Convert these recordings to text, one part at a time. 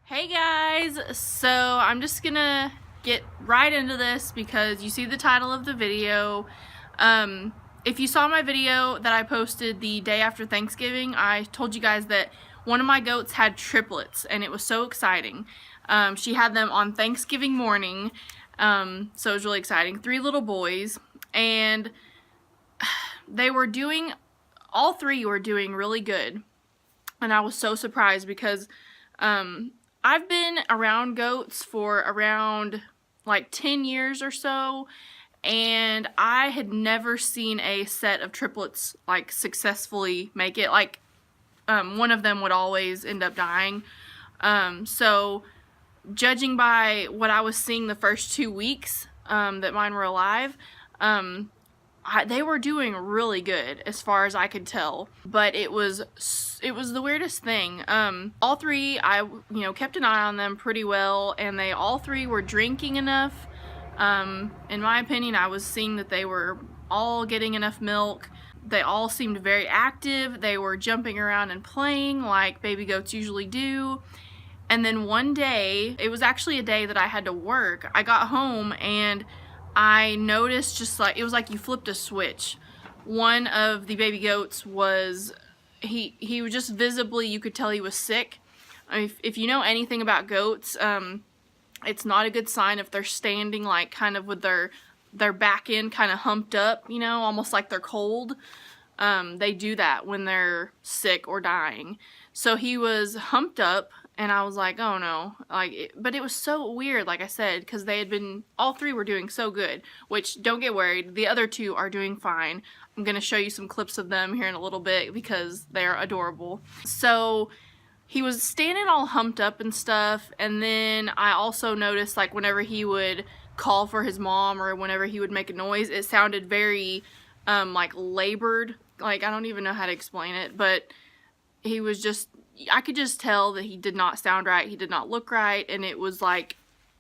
Hey guys, so I'm just gonna get right into this because you see the title of the video. If you saw my video that I posted the day after Thanksgiving, I told you guys that one of my goats had triplets and it was so exciting. She had them on Thanksgiving morning, so it was really exciting. 3 little boys, and they were doing, all 3 were doing really good. And I was so surprised because I've been around goats for around like 10 years or so, and I had never seen a set of triplets like successfully make it. Like one of them would always end up dying. So judging by what I was seeing the first 2 weeks that mine were alive, they were doing really good as far as I could tell, but it was the weirdest thing. All 3, I kept an eye on them pretty well, and they all 3 were drinking enough. In my opinion, I was seeing that they were all getting enough milk. They all seemed very active. They were jumping around and playing like baby goats usually do. And then one day, it was actually a day that I had to work, I got home and I noticed, just like, it was like you flipped a switch. One of the baby goats was, he was just visibly, you could tell he was sick. I mean, if you know anything about goats, it's not a good sign if they're standing like kind of with their back end kind of humped up, almost like they're cold. They do that when they're sick or dying. So he was humped up, and I was like, oh no, but it was so weird, like I said, because all 3 were doing so good, which, don't get worried, the other 2 are doing fine. I'm going to show you some clips of them here in a little bit because they are adorable. So he was standing all humped up and stuff, and then I also noticed, like, whenever he would call for his mom or whenever he would make a noise, it sounded very, like, labored. Like, I don't even know how to explain it, but he was just, I could just tell that he did not sound right, he did not look right, and it was like,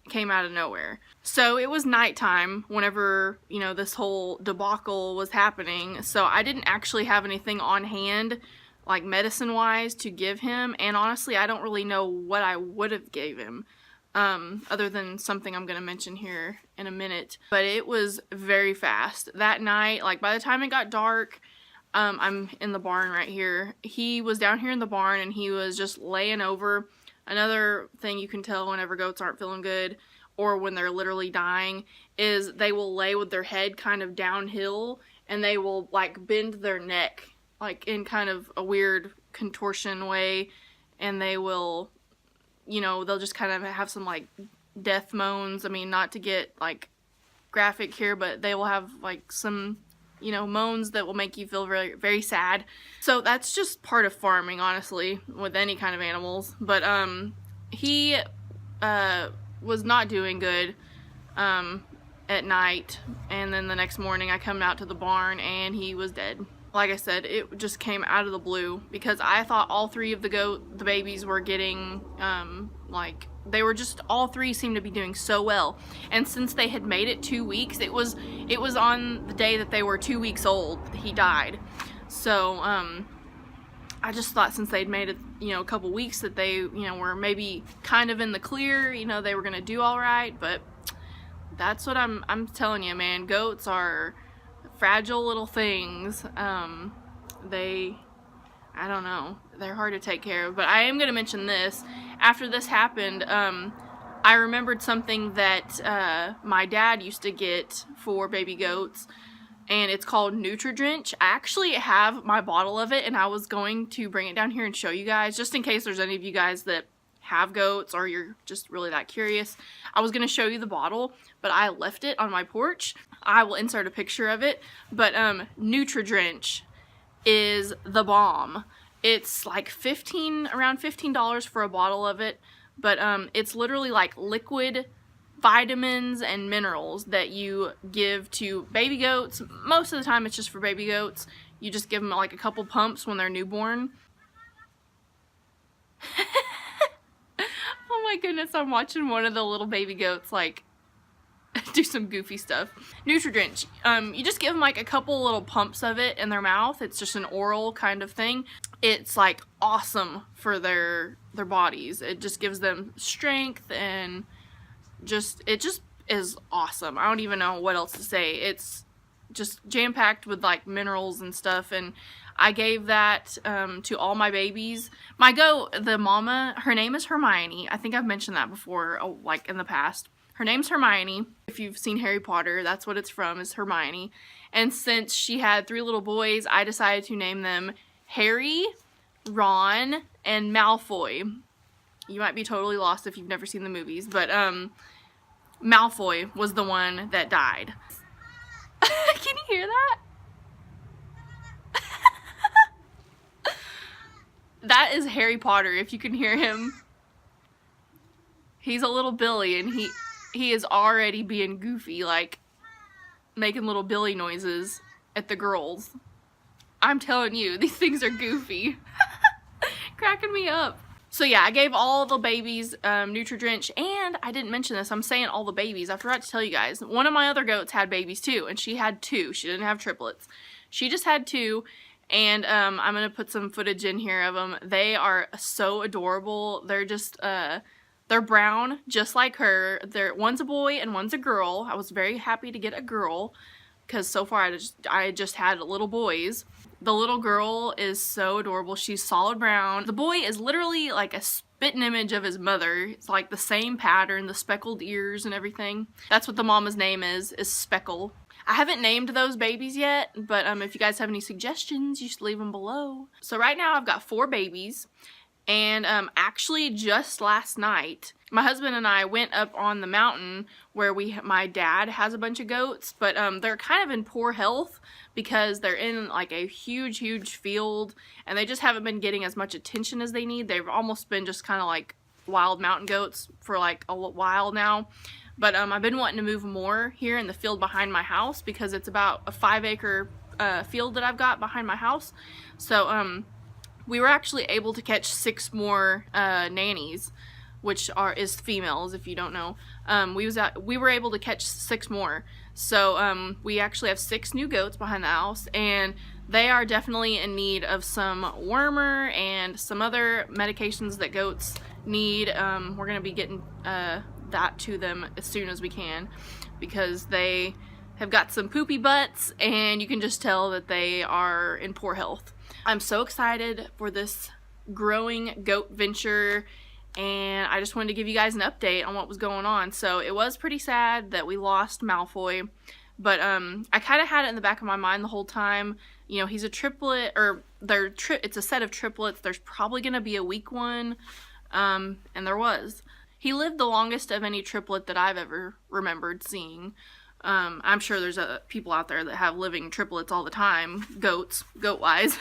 came out of nowhere. So it was nighttime whenever, this whole debacle was happening, so I didn't actually have anything on hand, like medicine-wise, to give him, and honestly, I don't really know what I would have gave him, other than something I'm going to mention here in a minute. But it was very fast. That night, like, by the time it got dark, I'm in the barn right here. He was down here in the barn and he was just laying over. Another thing you can tell whenever goats aren't feeling good or when they're literally dying is they will lay with their head kind of downhill, and they will like bend their neck like in kind of a weird contortion way, and they will, they'll just kind of have some like death moans. I mean, not to get like graphic here, but they will have like some moans that will make you feel very, very sad. So that's just part of farming, honestly, with any kind of animals. But he was not doing good at night, and then the next morning I come out to the barn and he was dead. Like I said, it just came out of the blue because I thought all 3 of the babies were getting they were just, all 3 seemed to be doing so well. And since they had made it 2 weeks, it was on the day that they were 2 weeks old, he died. So, I just thought since they'd made it, a couple weeks, that they, were maybe kind of in the clear, they were gonna do alright, but that's what I'm telling you, man. Goats are fragile little things. I don't know, they're hard to take care of. But I am going to mention this. After this happened, I remembered something that my dad used to get for baby goats, and it's called Nutri-Drench. I actually have my bottle of it, and I was going to bring it down here and show you guys, just in case there's any of you guys that have goats or you're just really that curious. I was going to show you the bottle, but I left it on my porch. I will insert a picture of it, but Nutri-Drench is the bomb. It's like around $15 for a bottle of it, but it's literally like liquid vitamins and minerals that you give to baby goats. Most of the time it's just for baby goats. You just give them like a couple pumps when they're newborn. Oh my goodness, I'm watching one of the little baby goats like do some goofy stuff. Nutri-Drench. You just give them like a couple little pumps of it in their mouth. It's just an oral kind of thing. It's like awesome for their their bodies. It just gives them strength, and it just is awesome. I don't even know what else to say. It's just jam-packed with like minerals and stuff, and I gave that to all my babies. My goat, the mama, her name is Hermione. I think I've mentioned that before, like in the past. Her name's Hermione. If you've seen Harry Potter, that's what it's from, is Hermione. And since she had 3 little boys, I decided to name them Harry, Ron, and Malfoy. You might be totally lost if you've never seen the movies, but Malfoy was the one that died. Can you hear that? That is Harry Potter, if you can hear him. He's a little Billy, and he is already being goofy, like making little Billy noises at the girls. I'm telling you, these things are goofy. Cracking me up. So yeah, I gave all the babies Nutri-Drench, and I didn't mention this, I'm saying all the babies, I forgot to tell you guys. One of my other goats had babies too, and she had 2. She didn't have triplets. She just had 2, and I'm going to put some footage in here of them. They are so adorable. They're just, they're brown, just like her. One's a boy and one's a girl. I was very happy to get a girl, because so far I just had little boys. The little girl is so adorable. She's solid brown. The boy is literally like a spitting image of his mother. It's like the same pattern, the speckled ears and everything. That's what the mama's name is Speckle. I haven't named those babies yet, but if you guys have any suggestions, you should leave them below. So right now I've got 4 babies, and actually just last night, my husband and I went up on the mountain where my dad has a bunch of goats, but they're kind of in poor health because they're in like a huge field, and they just haven't been getting as much attention as they need. They've almost been just kind of like wild mountain goats for like a while now. But I've been wanting to move more here in the field behind my house, because it's about a 5-acre field that I've got behind my house. So we were actually able to catch 6 more nannies, which is females, if you don't know. We were able to catch 6 more. So we actually have 6 new goats behind the house, and they are definitely in need of some wormer and some other medications that goats need. We're going to be getting that to them as soon as we can, because they have got some poopy butts, and you can just tell that they are in poor health. I'm so excited for this growing goat venture, and I just wanted to give you guys an update on what was going on. So it was pretty sad that we lost Malfoy, but I kind of had it in the back of my mind the whole time. You know, he's a triplet, or it's a set of triplets. There's probably going to be a weak one, and there was. He lived the longest of any triplet that I've ever remembered seeing. I'm sure there's people out there that have living triplets all the time, goat-wise.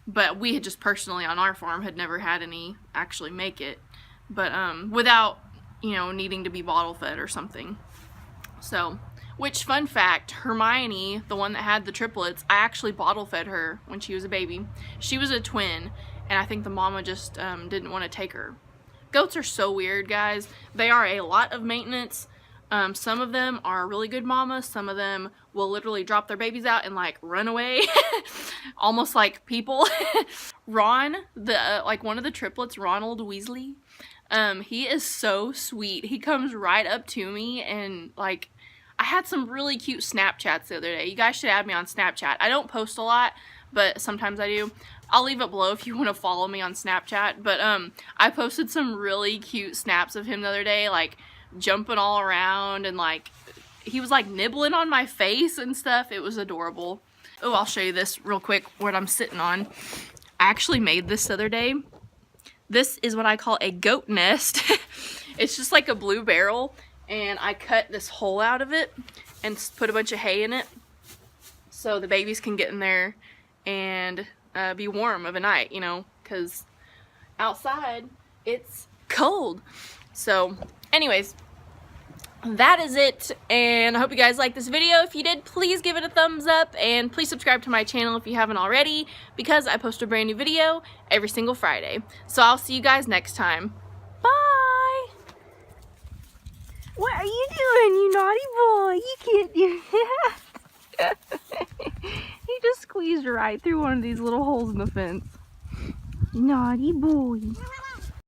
But we had just personally on our farm had never had any actually make it. But without, you know, needing to be bottle fed or something. So, which, fun fact, Hermione, the one that had the triplets, I actually bottle fed her when she was a baby. She was a twin, and I think the mama just didn't want to take her. Goats are so weird, guys. They are a lot of maintenance. Some of them are really good mamas. Some of them will literally drop their babies out and like run away. Almost like people. Ron, like one of the triplets, Ronald Weasley, he is so sweet. He comes right up to me, and like, I had some really cute Snapchats the other day. You guys should add me on Snapchat. I don't post a lot, but sometimes I do. I'll leave it below if you want to follow me on Snapchat. But I posted some really cute snaps of him the other day, like jumping all around, and like he was like nibbling on my face and stuff. It was adorable. Oh, I'll show you this real quick, what I'm sitting on. I actually made this the other day. This is what I call a goat nest. It's just like a blue barrel, and I cut this hole out of it and put a bunch of hay in it so the babies can get in there and be warm of a night, you know, because outside it's cold. So anyways, that is it, and I hope you guys liked this video. If you did, please give it a thumbs up, and please subscribe to my channel if you haven't already, because I post a brand new video every single Friday. So I'll see you guys next time. Bye! What are you doing, you naughty boy? You can't do that. He just squeezed right through one of these little holes in the fence. Naughty boy.